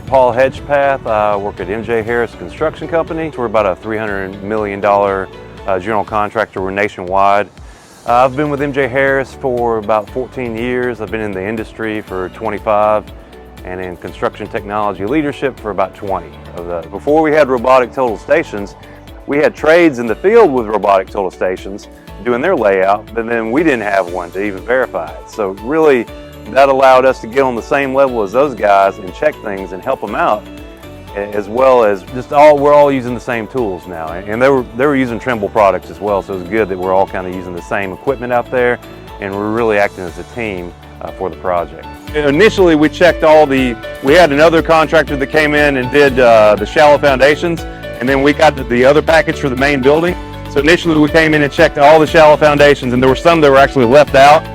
Paul Hedgepath. I work at MJ Harris Construction Company. We're about a $300 million general contractor. We're nationwide. I've been with MJ Harris for about 14 years. I've been in the industry for 25 and in construction technology leadership for about 20. Before we had robotic total stations, we had trades in the field with robotic total stations doing their layout, but then we didn't have one to even verify it. So really, that allowed us to get on the same level as those guys and check things and help them out, as well as we're all using the same tools now. And they were using Trimble products as well, so it was good that we're all kind of using the same equipment out there, and we're really acting as a team for the project. Initially, we checked we had another contractor that came in and did the shallow foundations, and then we got the other package for the main building. So initially we came in and checked all the shallow foundations, and there were some that were actually left out.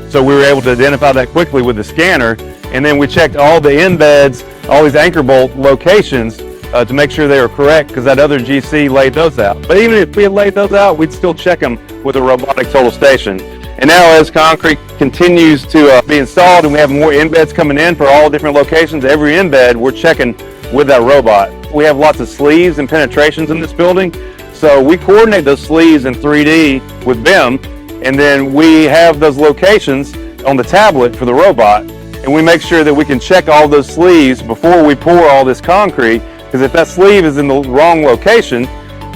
So we were able to identify that quickly with the scanner. And then we checked all the embeds, all these anchor bolt locations to make sure they were correct, because that other GC laid those out. But even if we had laid those out, we'd still check them with a robotic total station. And now as concrete continues to be installed and we have more embeds coming in for all different locations, every embed we're checking with that robot. We have lots of sleeves and penetrations in this building. So we coordinate those sleeves in 3D with BIM, and then we have those locations on the tablet for the robot, and we make sure that we can check all those sleeves before we pour all this concrete, because if that sleeve is in the wrong location,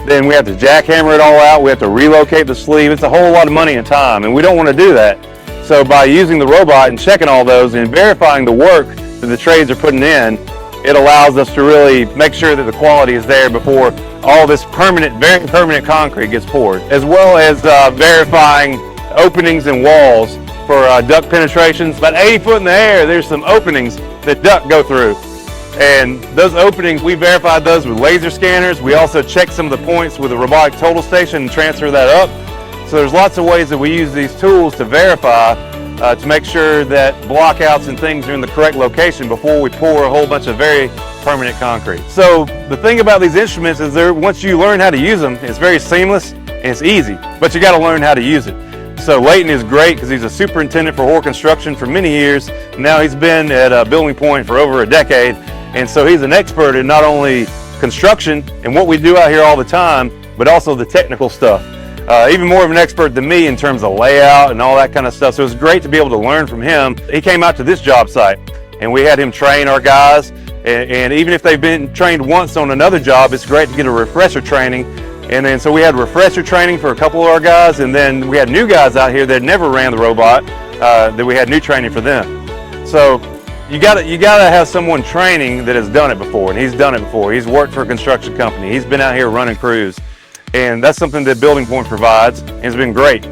then we have to jackhammer it all out, we have to relocate the sleeve. It's a whole lot of money and time, and we don't want to do that. So by using the robot and checking all those and verifying the work that the trades are putting in, it allows us to really make sure that the quality is there before all this very permanent concrete gets poured, as well as verifying openings and walls for duct penetrations. About 80 foot in the air, there's some openings that duct go through. And those openings, we verified those with laser scanners. We also checked some of the points with a robotic total station and transfer that up. So there's lots of ways that we use these tools to verify to make sure that blockouts and things are in the correct location before we pour a whole bunch of very permanent concrete. So the thing about these instruments is once you learn how to use them, it's very seamless and it's easy, but you got to learn how to use it. So Leighton is great because he's a superintendent for Hoare Construction for many years. Now he's been at Building Point for over a decade, and so he's an expert in not only construction and what we do out here all the time, but also the technical stuff. Even more of an expert than me in terms of layout and all that kind of stuff. So it's great to be able to learn from him. He came out to this job site and we had him train our guys. And even if they've been trained once on another job, it's great to get a refresher training. And then so we had refresher training for a couple of our guys, and then we had new guys out here that never ran the robot, that we had new training for them. So you gotta have someone training that has done it before, and he's done it before. He's worked for a construction company. He's been out here running crews. And that's something that Building Point provides, and it's been great.